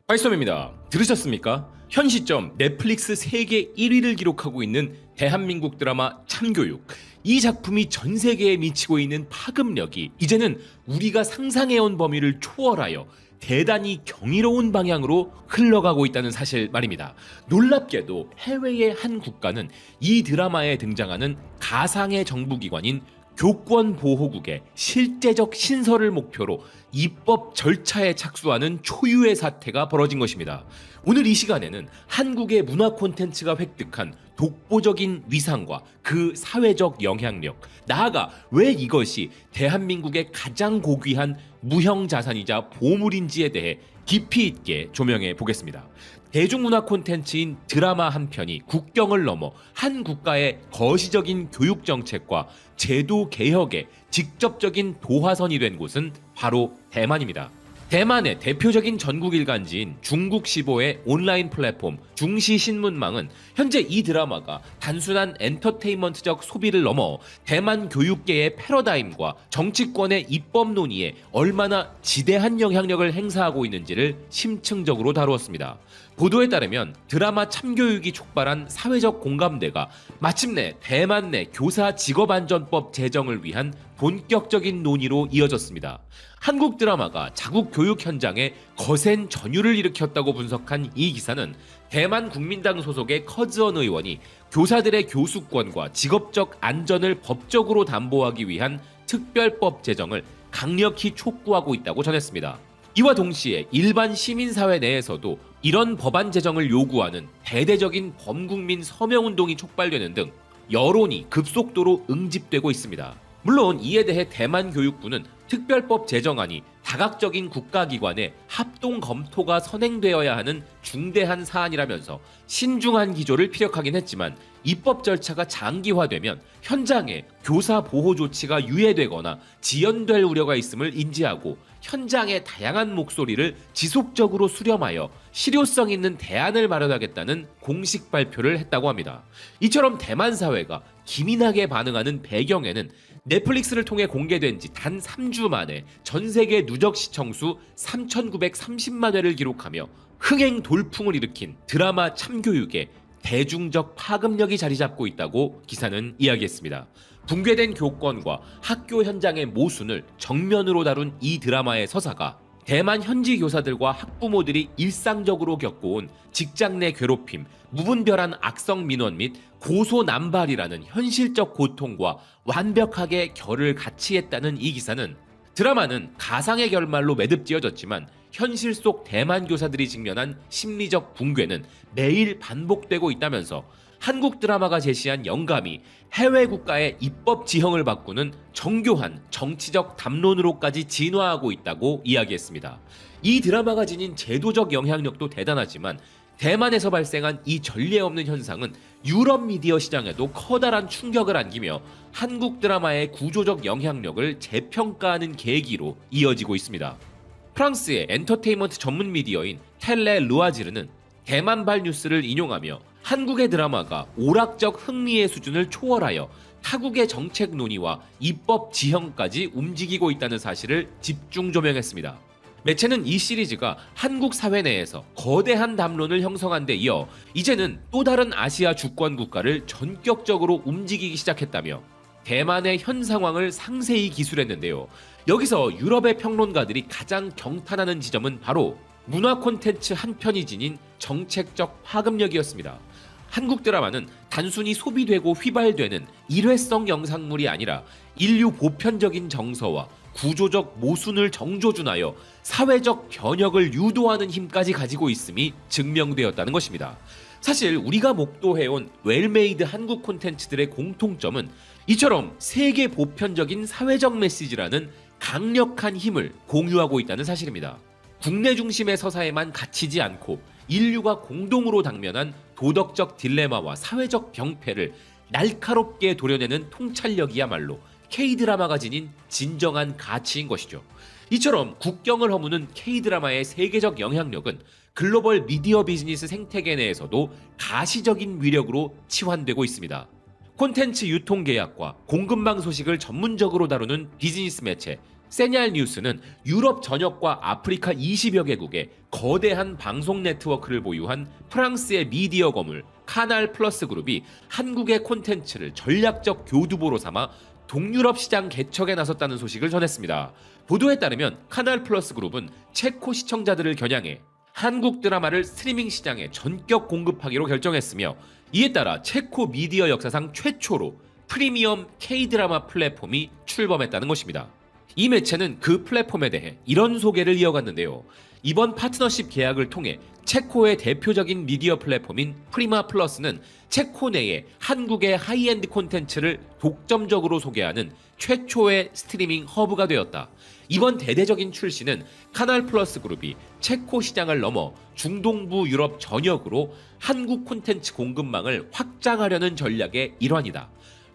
파이썸입니다. 들으셨습니까? 현 시점 넷플릭스 세계 1위를 기록하고 있는 대한민국 드라마 참교육. 이 작품이 전 세계에 미치고 있는 파급력이 이제는 우리가 상상해온 범위를 초월하여 대단히 경이로운 방향으로 흘러가고 있다는 사실 말입니다. 놀랍게도 해외의 한 국가는 이 드라마에 등장하는 가상의 정부기관인 교권보호국의 실제적 신설을 목표로 입법 절차에 착수하는 초유의 사태가 벌어진 것입니다. 오늘 이 시간에는 한국의 문화 콘텐츠가 획득한 독보적인 위상과 그 사회적 영향력, 나아가 왜 이것이 대한민국의 가장 고귀한 무형 자산이자 보물인지에 대해 깊이 있게 조명해 보겠습니다. 대중문화 콘텐츠인 드라마 한 편이 국경을 넘어 한 국가의 거시적인 교육 정책과 제도 개혁의 직접적인 도화선이 된 곳은 바로 대만입니다. 대만의 대표적인 전국 일간지인 중국시보의 온라인 플랫폼 중시신문망은 현재 이 드라마가 단순한 엔터테인먼트적 소비를 넘어 대만 교육계의 패러다임과 정치권의 입법 논의에 얼마나 지대한 영향력을 행사하고 있는지를 심층적으로 다루었습니다. 보도에 따르면 드라마 참교육이 촉발한 사회적 공감대가 마침내 대만 내 교사 직업안전법 제정을 위한 본격적인 논의로 이어졌습니다. 한국 드라마가 자국 교육 현장에 거센 전율을 일으켰다고 분석한 이 기사는 대만 국민당 소속의 커즈언 의원이 교사들의 교수권과 직업적 안전을 법적으로 담보하기 위한 특별법 제정을 강력히 촉구하고 있다고 전했습니다. 이와 동시에 일반 시민사회 내에서도 이런 법안 제정을 요구하는 대대적인 범국민 서명운동이 촉발되는 등 여론이 급속도로 응집되고 있습니다. 물론 이에 대해 대만 교육부는 특별법 제정안이 다각적인 국가기관의 합동 검토가 선행되어야 하는 중대한 사안이라면서 신중한 기조를 피력하긴 했지만 입법 절차가 장기화되면 현장에 교사 보호 조치가 유예되거나 지연될 우려가 있음을 인지하고 현장의 다양한 목소리를 지속적으로 수렴하여 실효성 있는 대안을 마련하겠다는 공식 발표를 했다고 합니다. 이처럼 대만 사회가 기민하게 반응하는 배경에는 넷플릭스를 통해 공개된 지 단 3주 만에 전 세계 누적 시청수 3,930만 회를 기록하며 흥행 돌풍을 일으킨 드라마 참교육에 대중적 파급력이 자리 잡고 있다고 기사는 이야기했습니다. 붕괴된 교권과 학교 현장의 모순을 정면으로 다룬 이 드라마의 서사가 대만 현지 교사들과 학부모들이 일상적으로 겪어온 직장 내 괴롭힘, 무분별한 악성 민원 및 고소남발이라는 현실적 고통과 완벽하게 결을 같이 했다는 이 기사는 드라마는 가상의 결말로 매듭지어졌지만 현실 속 대만 교사들이 직면한 심리적 붕괴는 매일 반복되고 있다면서 한국 드라마가 제시한 영감이 해외 국가의 입법 지형을 바꾸는 정교한 정치적 담론으로까지 진화하고 있다고 이야기했습니다. 이 드라마가 지닌 제도적 영향력도 대단하지만 대만에서 발생한 이 전례 없는 현상은 유럽 미디어 시장에도 커다란 충격을 안기며 한국 드라마의 구조적 영향력을 재평가하는 계기로 이어지고 있습니다. 프랑스의 엔터테인먼트 전문 미디어인 텔레 루아지르는 대만발 뉴스를 인용하며 한국의 드라마가 오락적 흥미의 수준을 초월하여 타국의 정책 논의와 입법 지형까지 움직이고 있다는 사실을 집중 조명했습니다. 매체는 이 시리즈가 한국 사회 내에서 거대한 담론을 형성한 데 이어 이제는 또 다른 아시아 주권 국가를 전격적으로 움직이기 시작했다며 대만의 현 상황을 상세히 기술했는데요. 여기서 유럽의 평론가들이 가장 경탄하는 지점은 바로 문화 콘텐츠 한 편이 지닌 정책적 파급력이었습니다. 한국 드라마는 단순히 소비되고 휘발되는 일회성 영상물이 아니라 인류 보편적인 정서와 구조적 모순을 정조준하여 사회적 변혁을 유도하는 힘까지 가지고 있음이 증명되었다는 것입니다. 사실 우리가 목도해온 웰메이드 한국 콘텐츠들의 공통점은 이처럼 세계 보편적인 사회적 메시지라는 강력한 힘을 공유하고 있다는 사실입니다. 국내 중심의 서사에만 갇히지 않고 인류가 공동으로 당면한 도덕적 딜레마와 사회적 병폐를 날카롭게 도려내는 통찰력이야말로 K-드라마가 지닌 진정한 가치인 것이죠. 이처럼 국경을 허무는 K-드라마의 세계적 영향력은 글로벌 미디어 비즈니스 생태계 내에서도 가시적인 위력으로 치환되고 있습니다. 콘텐츠 유통 계약과 공급망 소식을 전문적으로 다루는 비즈니스 매체 세녜알 뉴스는 유럽 전역과 아프리카 20여 개국의 거대한 방송 네트워크를 보유한 프랑스의 미디어 거물 카날 플러스 그룹이 한국의 콘텐츠를 전략적 교두보로 삼아 동유럽 시장 개척에 나섰다는 소식을 전했습니다. 보도에 따르면 카날 플러스 그룹은 체코 시청자들을 겨냥해 한국 드라마를 스트리밍 시장에 전격 공급하기로 결정했으며, 이에 따라 체코 미디어 역사상 최초로 프리미엄 K-드라마 플랫폼이 출범했다는 것입니다. 이 매체는 그 플랫폼에 대해 이런 소개를 이어갔는데요. 이번 파트너십 계약을 통해 체코의 대표적인 미디어 플랫폼인 프리마 플러스는 체코 내에 한국의 하이엔드 콘텐츠를 독점적으로 소개하는 최초의 스트리밍 허브가 되었다. 이번 대대적인 출시는 카날 플러스 그룹이 체코 시장을 넘어 중동부 유럽 전역으로 한국 콘텐츠 공급망을 확장하려는 전략의 일환이다.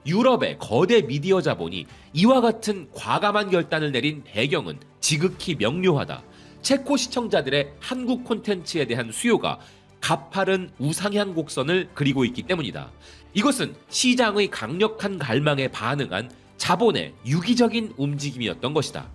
유럽의 거대 미디어 자본이 이와 같은 과감한 결단을 내린 배경은 지극히 명료하다. 체코 시청자들의 한국 콘텐츠에 대한 수요가 가파른 우상향 곡선을 그리고 있기 때문이다. 이것은 시장의 강력한 갈망에 반응한 자본의 유기적인 움직임이었던 것이다.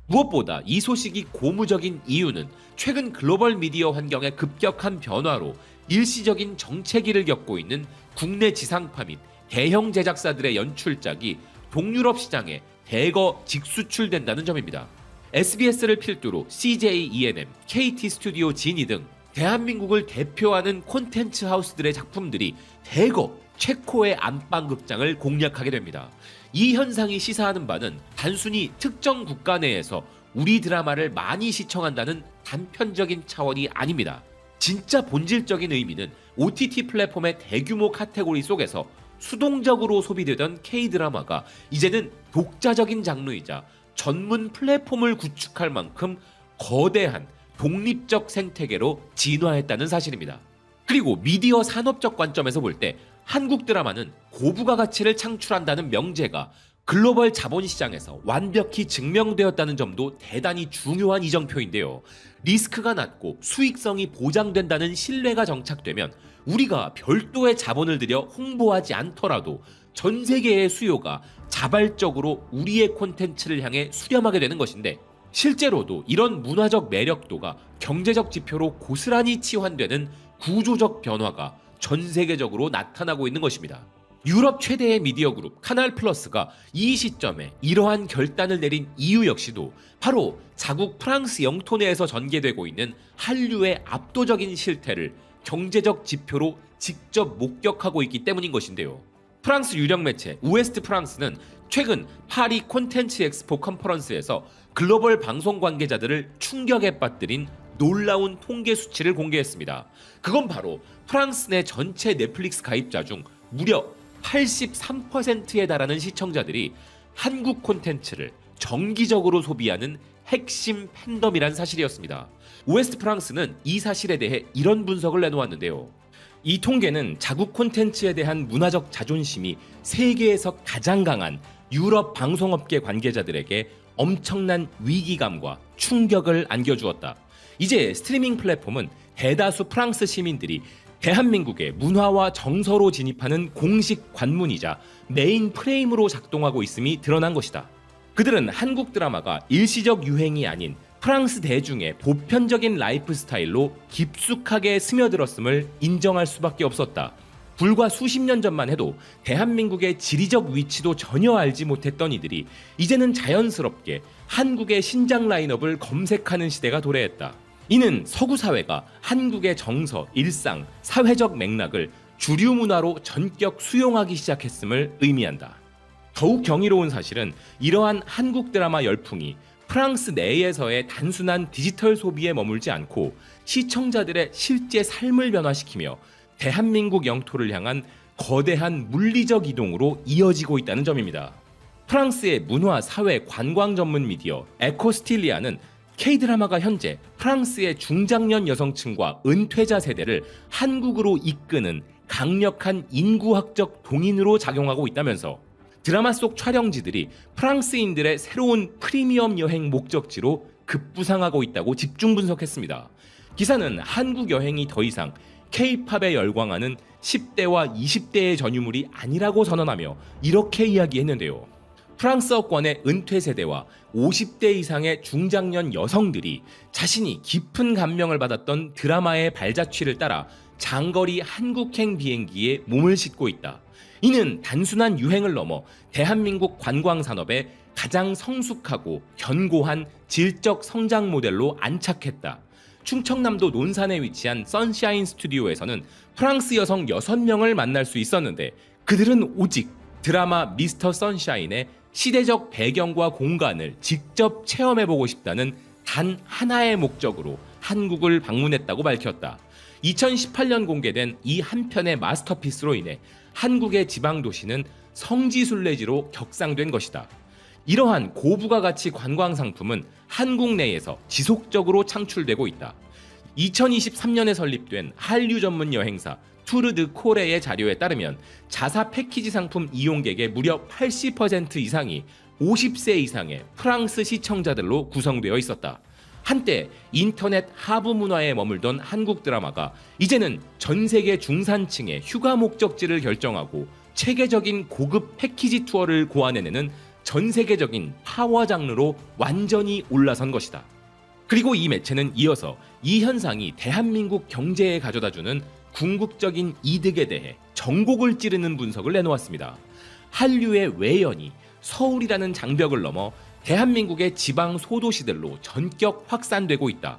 무엇보다 이 소식이 고무적인 이유는 최근 글로벌 미디어 환경의 급격한 변화로 일시적인 정체기를 겪고 있는 국내 지상파 및 대형 제작사들의 연출작이 동유럽 시장에 대거 직수출된다는 점입니다. SBS를 필두로 CJ ENM, KT 스튜디오 지니 등 대한민국을 대표하는 콘텐츠 하우스들의 작품들이 대거 체코의 안방극장을 공략하게 됩니다. 이 현상이 시사하는 바는 단순히 특정 국가 내에서 우리 드라마를 많이 시청한다는 단편적인 차원이 아닙니다. 진짜 본질적인 의미는 OTT 플랫폼의 대규모 카테고리 속에서 수동적으로 소비되던 K-드라마가 이제는 독자적인 장르이자 전문 플랫폼을 구축할 만큼 거대한 독립적 생태계로 진화했다는 사실입니다. 그리고 미디어 산업적 관점에서 볼 때 한국 드라마는 고부가 가치를 창출한다는 명제가 글로벌 자본시장에서 완벽히 증명되었다는 점도 대단히 중요한 이정표인데요. 리스크가 낮고 수익성이 보장된다는 신뢰가 정착되면 우리가 별도의 자본을 들여 홍보하지 않더라도 전 세계의 수요가 자발적으로 우리의 콘텐츠를 향해 수렴하게 되는 것인데, 실제로도 이런 문화적 매력도가 경제적 지표로 고스란히 치환되는 구조적 변화가 전 세계적으로 나타나고 있는 것입니다. 유럽 최대의 미디어 그룹 카날 플러스가 이 시점에 이러한 결단을 내린 이유 역시도 바로 자국 프랑스 영토 내에서 전개되고 있는 한류의 압도적인 실태를 경제적 지표로 직접 목격하고 있기 때문인 것인데요. 프랑스 유력 매체 우에스트 프랑스는 최근 파리 콘텐츠 엑스포 컨퍼런스에서 글로벌 방송 관계자들을 충격에 빠뜨린 놀라운 통계 수치를 공개했습니다. 그건 바로 프랑스 내 전체 넷플릭스 가입자 중 무려 83%에 달하는 시청자들이 한국 콘텐츠를 정기적으로 소비하는 핵심 팬덤이란 사실이었습니다. 우에스트 프랑스는 이 사실에 대해 이런 분석을 내놓았는데요. 이 통계는 자국 콘텐츠에 대한 문화적 자존심이 세계에서 가장 강한 유럽 방송업계 관계자들에게 엄청난 위기감과 충격을 안겨주었다. 이제 스트리밍 플랫폼은 대다수 프랑스 시민들이 대한민국의 문화와 정서로 진입하는 공식 관문이자 메인 프레임으로 작동하고 있음이 드러난 것이다. 그들은 한국 드라마가 일시적 유행이 아닌 프랑스 대중의 보편적인 라이프 스타일로 깊숙하게 스며들었음을 인정할 수밖에 없었다. 불과 수십 년 전만 해도 대한민국의 지리적 위치도 전혀 알지 못했던 이들이 이제는 자연스럽게 한국의 신작 라인업을 검색하는 시대가 도래했다. 이는 서구 사회가 한국의 정서, 일상, 사회적 맥락을 주류 문화로 전격 수용하기 시작했음을 의미한다. 더욱 경이로운 사실은 이러한 한국 드라마 열풍이 프랑스 내에서의 단순한 디지털 소비에 머물지 않고 시청자들의 실제 삶을 변화시키며 대한민국 영토를 향한 거대한 물리적 이동으로 이어지고 있다는 점입니다. 프랑스의 문화, 사회, 관광 전문 미디어 에코스틸리아는 K-드라마가 현재 프랑스의 중장년 여성층과 은퇴자 세대를 한국으로 이끄는 강력한 인구학적 동인으로 작용하고 있다면서 드라마 속 촬영지들이 프랑스인들의 새로운 프리미엄 여행 목적지로 급부상하고 있다고 집중 분석했습니다. 기사는 한국 여행이 더 이상 K-팝에 열광하는 10대와 20대의 전유물이 아니라고 선언하며 이렇게 이야기했는데요. 프랑스어권의 은퇴 세대와 50대 이상의 중장년 여성들이 자신이 깊은 감명을 받았던 드라마의 발자취를 따라 장거리 한국행 비행기에 몸을 싣고 있다. 이는 단순한 유행을 넘어 대한민국 관광산업의 가장 성숙하고 견고한 질적 성장 모델로 안착했다. 충청남도 논산에 위치한 선샤인 스튜디오에서는 프랑스 여성 6명을 만날 수 있었는데 그들은 오직 드라마 미스터 선샤인의 시대적 배경과 공간을 직접 체험해보고 싶다는 단 하나의 목적으로 한국을 방문했다고 밝혔다. 2018년 공개된 이 한 편의 마스터피스로 인해 한국의 지방도시는 성지순례지로 격상된 것이다. 이러한 고부가 가치 관광 상품은 한국 내에서 지속적으로 창출되고 있다. 2023년에 설립된 한류 전문 여행사 투르 드 코레의 자료에 따르면 자사 패키지 상품 이용객의 무려 80% 이상이 50세 이상의 프랑스 시청자들로 구성되어 있었다. 한때 인터넷 하부 문화에 머물던 한국 드라마가 이제는 전 세계 중산층의 휴가 목적지를 결정하고 체계적인 고급 패키지 투어를 고안해내는 전 세계적인 파워 장르로 완전히 올라선 것이다. 그리고 이 매체는 이어서 이 현상이 대한민국 경제에 가져다주는 궁극적인 이득에 대해 전곡을 찌르는 분석을 내놓았습니다. 한류의 외연이 서울이라는 장벽을 넘어 대한민국의 지방 소도시들로 전격 확산되고 있다.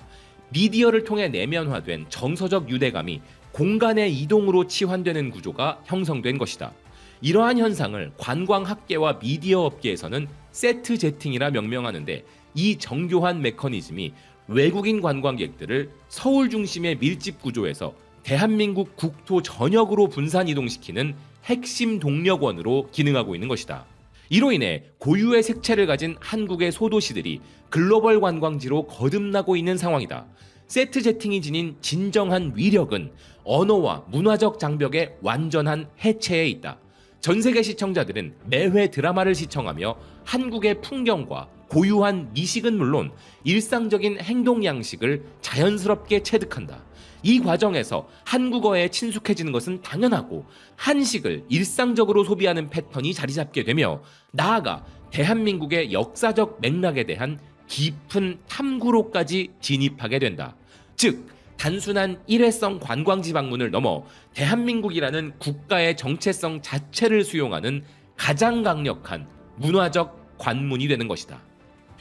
미디어를 통해 내면화된 정서적 유대감이 공간의 이동으로 치환되는 구조가 형성된 것이다. 이러한 현상을 관광학계와 미디어 업계에서는 세트 제팅이라 명명하는데 이 정교한 메커니즘이 외국인 관광객들을 서울 중심의 밀집 구조에서 대한민국 국토 전역으로 분산 이동시키는 핵심 동력원으로 기능하고 있는 것이다. 이로 인해 고유의 색채를 가진 한국의 소도시들이 글로벌 관광지로 거듭나고 있는 상황이다. 세트 제팅이 지닌 진정한 위력은 언어와 문화적 장벽의 완전한 해체에 있다. 전 세계 시청자들은 매회 드라마를 시청하며 한국의 풍경과 고유한 미식은 물론 일상적인 행동 양식을 자연스럽게 체득한다. 이 과정에서 한국어에 친숙해지는 것은 당연하고 한식을 일상적으로 소비하는 패턴이 자리 잡게 되며 나아가 대한민국의 역사적 맥락에 대한 깊은 탐구로까지 진입하게 된다. 즉 단순한 일회성 관광지 방문을 넘어 대한민국이라는 국가의 정체성 자체를 수용하는 가장 강력한 문화적 관문이 되는 것이다.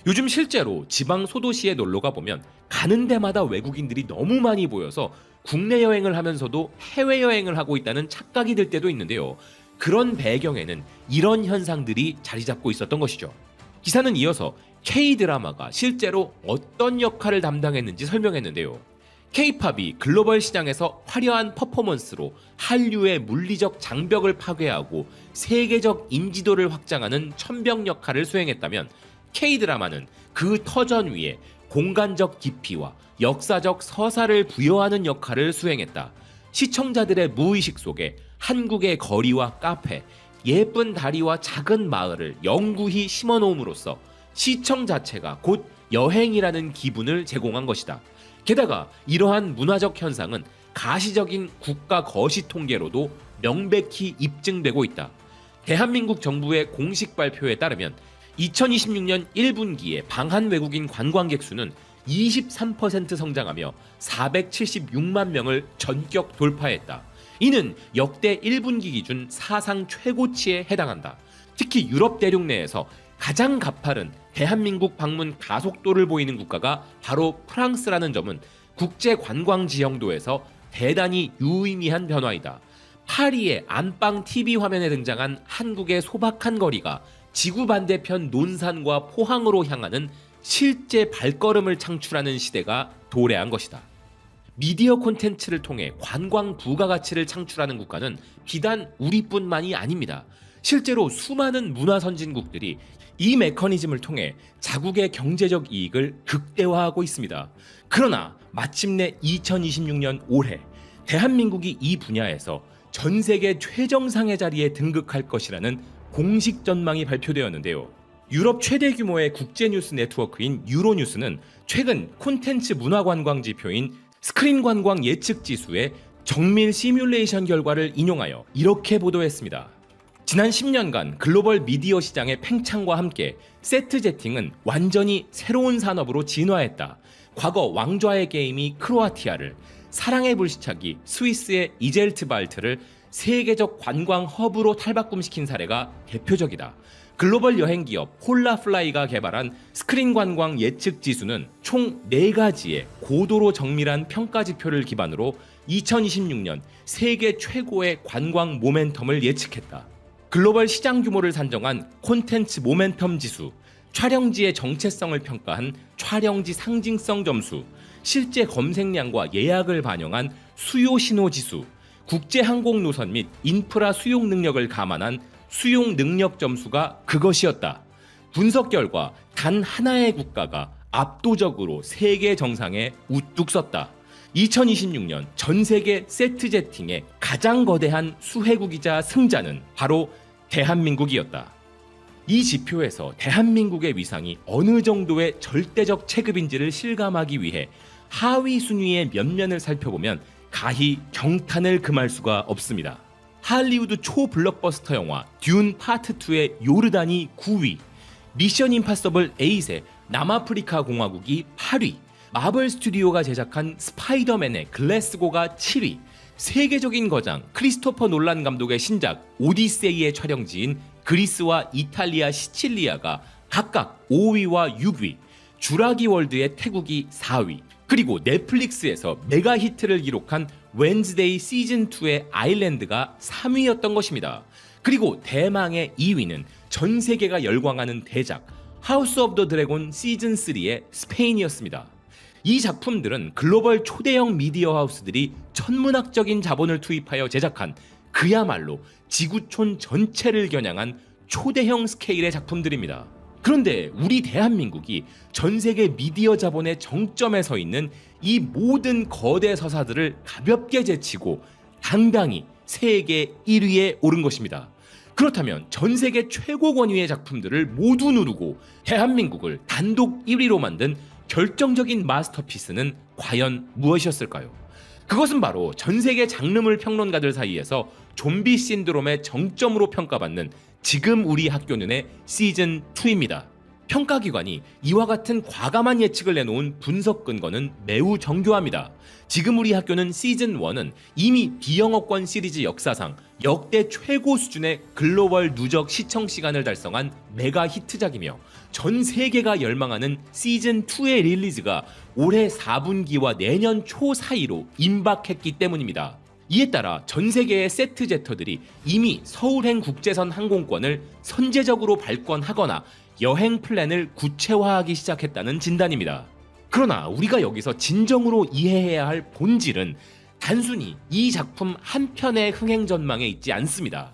요즘 실제로 지방 소도시에 놀러가 보면 가는 데마다 외국인들이 너무 많이 보여서 국내 여행을 하면서도 해외 여행을 하고 있다는 착각이 들 때도 있는데요. 그런 배경에는 이런 현상들이 자리 잡고 있었던 것이죠. 기사는 이어서 K-드라마가 실제로 어떤 역할을 담당했는지 설명했는데요. K-팝이 글로벌 시장에서 화려한 퍼포먼스로 한류의 물리적 장벽을 파괴하고 세계적 인지도를 확장하는 천병 역할을 수행했다면 K-드라마는 그 터전 위에 공간적 깊이와 역사적 서사를 부여하는 역할을 수행했다. 시청자들의 무의식 속에 한국의 거리와 카페, 예쁜 다리와 작은 마을을 영구히 심어놓음으로써 시청 자체가 곧 여행이라는 기분을 제공한 것이다. 게다가 이러한 문화적 현상은 가시적인 국가 거시 통계로도 명백히 입증되고 있다. 대한민국 정부의 공식 발표에 따르면 2026년 1분기에 방한 외국인 관광객 수는 23% 성장하며 476만 명을 전격 돌파했다. 이는 역대 1분기 기준 사상 최고치에 해당한다. 특히 유럽 대륙 내에서 가장 가파른 대한민국 방문 가속도를 보이는 국가가 바로 프랑스라는 점은 국제 관광 지형도에서 대단히 유의미한 변화이다. 파리의 안방 TV 화면에 등장한 한국의 소박한 거리가 지구 반대편 논산과 포항으로 향하는 실제 발걸음을 창출하는 시대가 도래한 것이다. 미디어 콘텐츠를 통해 관광 부가가치를 창출하는 국가는 비단 우리뿐만이 아닙니다. 실제로 수많은 문화 선진국들이 이 메커니즘을 통해 자국의 경제적 이익을 극대화하고 있습니다. 그러나 마침내 2026년 올해 대한민국이 이 분야에서 전 세계 최정상의 자리에 등극할 것이라는 공식 전망이 발표되었는데요. 유럽 최대 규모의 국제 뉴스 네트워크인 유로뉴스는 최근 콘텐츠 문화 관광 지표인 스크린 관광 예측 지수의 정밀 시뮬레이션 결과를 인용하여 이렇게 보도했습니다. 지난 10년간 글로벌 미디어 시장의 팽창과 함께 세트 제팅은 완전히 새로운 산업으로 진화했다. 과거 왕좌의 게임이 크로아티아를, 사랑의 불시착이 스위스의 이젤트발트를 세계적 관광 허브로 탈바꿈시킨 사례가 대표적이다. 글로벌 여행 기업 홀라플라이가 개발한 스크린 관광 예측 지수는 총 4가지의 고도로 정밀한 평가 지표를 기반으로 2026년 세계 최고의 관광 모멘텀을 예측했다. 글로벌 시장 규모를 산정한 콘텐츠 모멘텀 지수, 촬영지의 정체성을 평가한 촬영지 상징성 점수, 실제 검색량과 예약을 반영한 수요 신호 지수, 국제 항공 노선 및 인프라 수용 능력을 감안한 수용 능력 점수가 그것이었다. 분석 결과 단 하나의 국가가 압도적으로 세계 정상에 우뚝 섰다. 2026년 전 세계 세트 제팅의 가장 거대한 수혜국이자 승자는 바로 대한민국이었다. 이 지표에서 대한민국의 위상이 어느 정도의 절대적 체급인지를 실감하기 위해 하위 순위의 면면을 살펴보면 가히 경탄을 금할 수가 없습니다. 할리우드 초블록버스터 영화 듄 파트 2의 요르단이 9위, 미션 임파서블 8의 남아프리카 공화국이 8위, 마블 스튜디오가 제작한 스파이더맨의 글래스고가 7위, 세계적인 거장 크리스토퍼 놀란 감독의 신작 오디세이의 촬영지인 그리스와 이탈리아 시칠리아가 각각 5위와 6위, 주라기 월드의 태국이 4위, 그리고 넷플릭스에서 메가 히트를 기록한 웬즈데이 시즌2의 아일랜드가 3위였던 것입니다. 그리고 대망의 2위는 전 세계가 열광하는 대작 하우스 오브 더 드래곤 시즌3의 스페인이었습니다. 이 작품들은 글로벌 초대형 미디어 하우스들이 천문학적인 자본을 투입하여 제작한 그야말로 지구촌 전체를 겨냥한 초대형 스케일의 작품들입니다. 그런데 우리 대한민국이 전 세계 미디어 자본의 정점에 서 있는 이 모든 거대 서사들을 가볍게 제치고 당당히 세계 1위에 오른 것입니다. 그렇다면 전 세계 최고 권위의 작품들을 모두 누르고 대한민국을 단독 1위로 만든 결정적인 마스터피스는 과연 무엇이었을까요? 그것은 바로 전 세계 장르물 평론가들 사이에서 좀비 신드롬의 정점으로 평가받는 지금 우리 학교는의 시즌2입니다. 평가기관이 이와 같은 과감한 예측을 내놓은 분석 근거는 매우 정교합니다. 지금 우리 학교는 시즌1은 이미 비영어권 시리즈 역사상 역대 최고 수준의 글로벌 누적 시청 시간을 달성한 메가 히트작이며 전 세계가 열망하는 시즌2의 릴리즈가 올해 4분기와 내년 초 사이로 임박했기 때문입니다. 이에 따라 전 세계의 세트 제터들이 이미 서울행 국제선 항공권을 선제적으로 발권하거나 여행 플랜을 구체화하기 시작했다는 진단입니다. 그러나 우리가 여기서 진정으로 이해해야 할 본질은 단순히 이 작품 한 편의 흥행 전망에 있지 않습니다.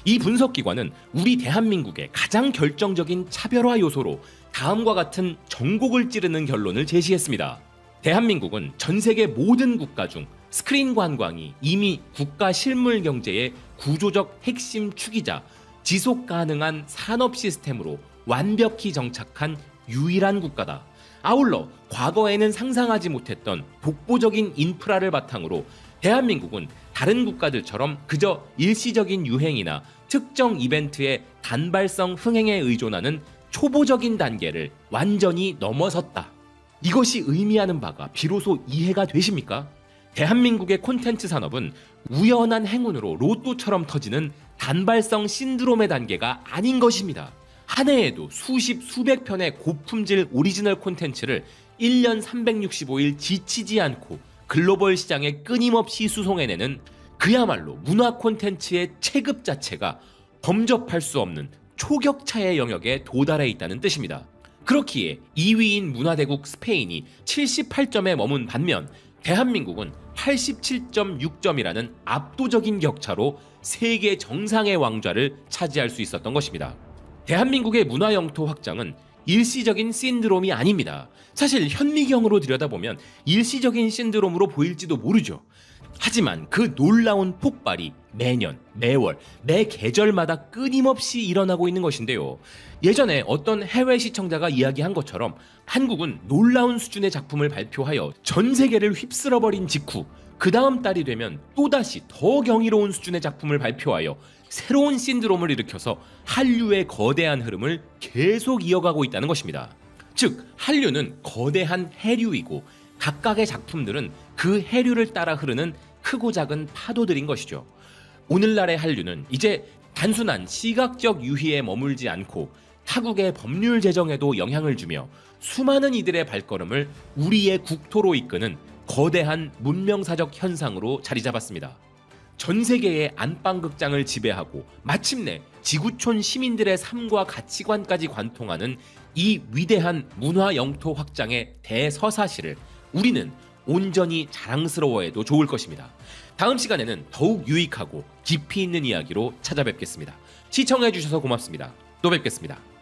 이 분석기관은 우리 대한민국의 가장 결정적인 차별화 요소로 다음과 같은 전곡을 찌르는 결론을 제시했습니다. 대한민국은 전 세계 모든 국가 중 스크린 관광이 이미 국가 실물 경제의 구조적 핵심 축이자 지속 가능한 산업 시스템으로 완벽히 정착한 유일한 국가다. 아울러 과거에는 상상하지 못했던 독보적인 인프라를 바탕으로 대한민국은 다른 국가들처럼 그저 일시적인 유행이나 특정 이벤트의 단발성 흥행에 의존하는 초보적인 단계를 완전히 넘어섰다. 이것이 의미하는 바가 비로소 이해가 되십니까? 대한민국의 콘텐츠 산업은 우연한 행운으로 로또처럼 터지는 단발성 신드롬의 단계가 아닌 것입니다. 한 해에도 수십 수백 편의 고품질 오리지널 콘텐츠를 1년 365일 지치지 않고 글로벌 시장에 끊임없이 수송해내는 그야말로 문화 콘텐츠의 체급 자체가 범접할 수 없는 초격차의 영역에 도달해 있다는 뜻입니다. 그렇기에 2위인 문화대국 스페인이 78점에 머문 반면 대한민국은 87.6점이라는 압도적인 격차로 세계 정상의 왕좌를 차지할 수 있었던 것입니다. 대한민국의 문화 영토 확장은 일시적인 신드롬이 아닙니다. 사실 현미경으로 들여다보면 일시적인 신드롬으로 보일지도 모르죠. 하지만 그 놀라운 폭발이 매년, 매월, 매 계절마다 끊임없이 일어나고 있는 것인데요. 예전에 어떤 해외 시청자가 이야기한 것처럼 한국은 놀라운 수준의 작품을 발표하여 전 세계를 휩쓸어버린 직후 그 다음 달이 되면 또다시 더 경이로운 수준의 작품을 발표하여 새로운 신드롬을 일으켜서 한류의 거대한 흐름을 계속 이어가고 있다는 것입니다. 즉, 한류는 거대한 해류이고 각각의 작품들은 그 해류를 따라 흐르는 크고 작은 파도들인 것이죠. 오늘날의 한류는 이제 단순한 시각적 유희에 머물지 않고 타국의 법률 제정에도 영향을 주며 수많은 이들의 발걸음을 우리의 국토로 이끄는 거대한 문명사적 현상으로 자리 잡았습니다. 전 세계의 안방극장을 지배하고 마침내 지구촌 시민들의 삶과 가치관까지 관통하는 이 위대한 문화 영토 확장의 대서사시를 우리는 온전히 자랑스러워해도 좋을 것입니다. 다음 시간에는 더욱 유익하고 깊이 있는 이야기로 찾아뵙겠습니다. 시청해주셔서 고맙습니다. 또 뵙겠습니다.